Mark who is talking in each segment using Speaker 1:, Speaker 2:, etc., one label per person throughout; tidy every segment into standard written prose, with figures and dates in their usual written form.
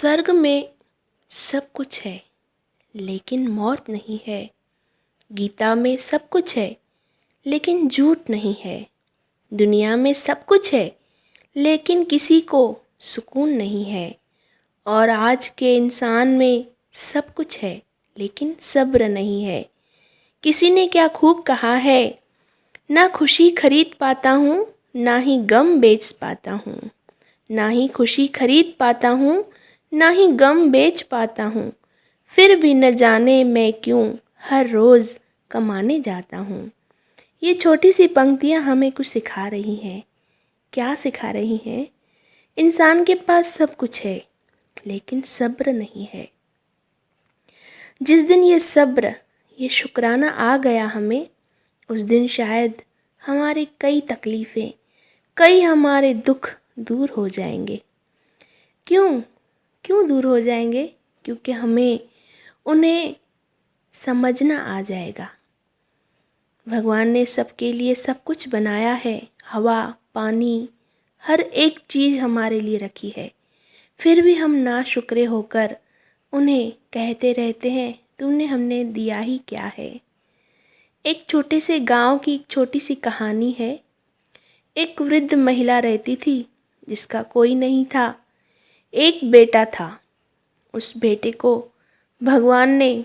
Speaker 1: स्वर्ग में सब कुछ है लेकिन मौत नहीं है। गीता में सब कुछ है लेकिन झूठ नहीं है। दुनिया में सब कुछ है लेकिन किसी को सुकून नहीं है। और आज के इंसान में सब कुछ है लेकिन सब्र नहीं है। किसी ने क्या खूब कहा है, ना खुशी खरीद पाता हूँ ना ही गम बेच पाता हूँ। ना ही खुशी खरीद पाता हूँ ना ही गम बेच पाता हूँ। फिर भी न जाने मैं क्यों हर रोज़ कमाने जाता हूँ। ये छोटी सी पंक्तियाँ हमें कुछ सिखा रही हैं। क्या सिखा रही हैं? इंसान के पास सब कुछ है लेकिन सब्र नहीं है। जिस दिन ये सब्र, ये शुक्राना आ गया हमें, उस दिन शायद हमारी कई तकलीफ़ें, कई हमारे दुख दूर हो जाएंगे। क्यों क्यों दूर हो जाएंगे? क्योंकि हमें उन्हें समझना आ जाएगा। भगवान ने सबके लिए सब कुछ बनाया है। हवा, पानी, हर एक चीज़ हमारे लिए रखी है। फिर भी हम नाशुक्रे होकर उन्हें कहते रहते हैं, तुमने हमने दिया ही क्या है। एक छोटे से गांव की एक छोटी सी कहानी है। एक वृद्ध महिला रहती थी जिसका कोई नहीं था। एक बेटा था। उस बेटे को भगवान ने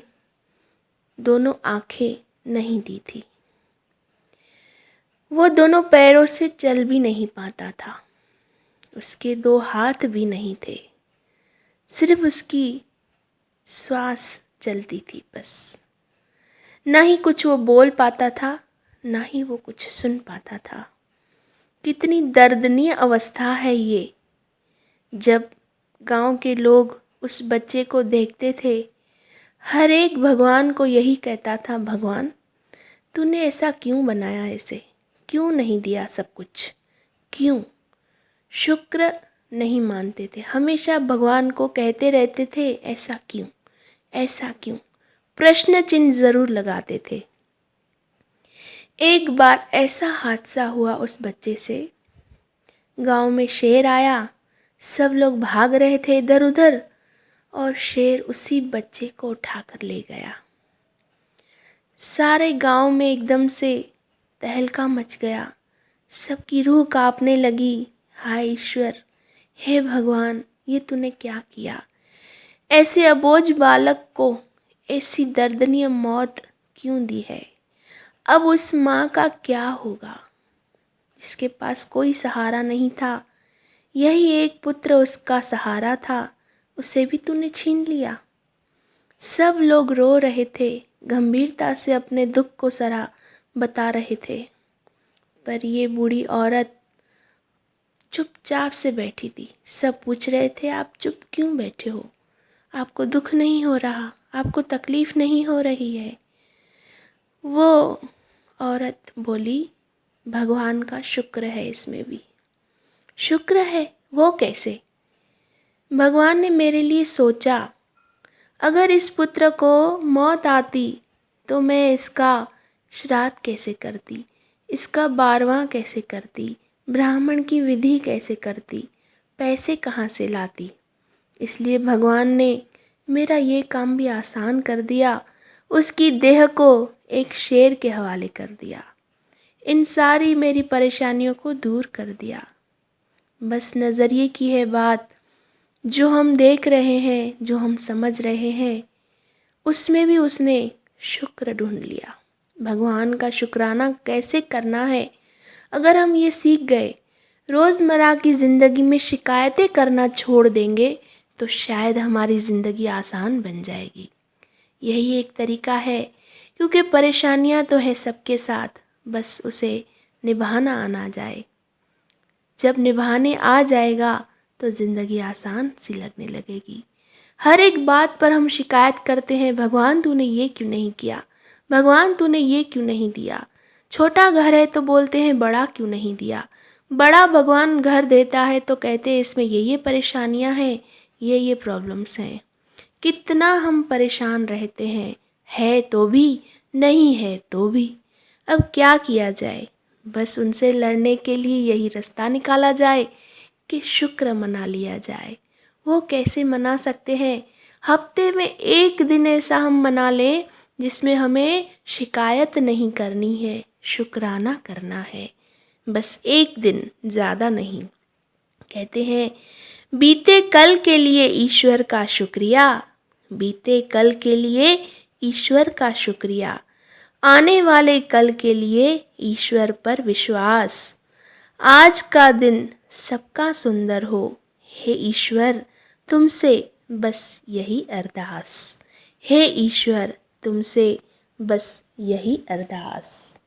Speaker 1: दोनों आंखें नहीं दी थी। वो दोनों पैरों से चल भी नहीं पाता था। उसके दो हाथ भी नहीं थे। सिर्फ उसकी श्वास चलती थी बस। ना ही कुछ वो बोल पाता था, ना ही वो कुछ सुन पाता था। कितनी दर्दनीय अवस्था है ये। जब गांव के लोग उस बच्चे को देखते थे, हर एक भगवान को यही कहता था, भगवान तूने ऐसा क्यों बनाया, इसे क्यों नहीं दिया सब कुछ, क्यों? शुक्र नहीं मानते थे। हमेशा भगवान को कहते रहते थे, ऐसा क्यों, ऐसा क्यों, प्रश्न चिन्ह ज़रूर लगाते थे। एक बार ऐसा हादसा हुआ उस बच्चे से। गांव में शेर आया। सब लोग भाग रहे थे इधर उधर और शेर उसी बच्चे को उठाकर ले गया। सारे गांव में एकदम से तहलका मच गया। सबकी रूह कांपने लगी। हाय ईश्वर, हे भगवान, ये तूने क्या किया? ऐसे अबोझ बालक को ऐसी दर्दनीय मौत क्यों दी है? अब उस माँ का क्या होगा जिसके पास कोई सहारा नहीं था? यही एक पुत्र उसका सहारा था, उसे भी तूने छीन लिया। सब लोग रो रहे थे, गंभीरता से अपने दुख को सरा बता रहे थे। पर ये बूढ़ी औरत चुपचाप से बैठी थी। सब पूछ रहे थे, आप चुप क्यों बैठे हो? आपको दुख नहीं हो रहा? आपको तकलीफ नहीं हो रही है? वो औरत बोली, भगवान का शुक्र है, इसमें भी शुक्र है। वो कैसे? भगवान ने मेरे लिए सोचा, अगर इस पुत्र को मौत आती तो मैं इसका श्राद्ध कैसे करती, इसका 12वां कैसे करती, ब्राह्मण की विधि कैसे करती, पैसे कहाँ से लाती। इसलिए भगवान ने मेरा ये काम भी आसान कर दिया। उसकी देह को एक शेर के हवाले कर दिया। इन सारी मेरी परेशानियों को दूर कर दिया। बस नज़रिए की है बात। जो हम देख रहे हैं, जो हम समझ रहे हैं, उसमें भी उसने शुक्र ढूंढ लिया। भगवान का शुक्राना कैसे करना है अगर हम ये सीख गए, रोज़मर्रा की ज़िंदगी में शिकायतें करना छोड़ देंगे, तो शायद हमारी ज़िंदगी आसान बन जाएगी। यही एक तरीका है, क्योंकि परेशानियां तो है सबके साथ, बस उसे निभाना आना जाए। जब निभाने आ जाएगा तो ज़िंदगी आसान सी लगने लगेगी। हर एक बात पर हम शिकायत करते हैं, भगवान तूने ये क्यों नहीं किया, भगवान तूने ये क्यों नहीं दिया। छोटा घर है तो बोलते हैं बड़ा क्यों नहीं दिया। बड़ा भगवान घर देता है तो कहते हैं इसमें ये परेशानियां हैं, ये प्रॉब्लम्स हैं। कितना हम परेशान रहते हैं, है तो भी, नहीं है तो भी। अब क्या किया जाए? बस उनसे लड़ने के लिए यही रास्ता निकाला जाए कि शुक्र मना लिया जाए। वो कैसे मना सकते हैं। हफ्ते में एक दिन ऐसा हम मना लें जिसमें हमें शिकायत नहीं करनी है, शुक्राना करना है। बस एक दिन, ज़्यादा नहीं। कहते हैं, बीते कल के लिए ईश्वर का शुक्रिया, बीते कल के लिए ईश्वर का शुक्रिया, आने वाले कल के लिए ईश्वर पर विश्वास। आज का दिन सबका सुंदर हो, हे ईश्वर तुमसे बस यही अरदास, हे ईश्वर तुमसे बस यही अरदास।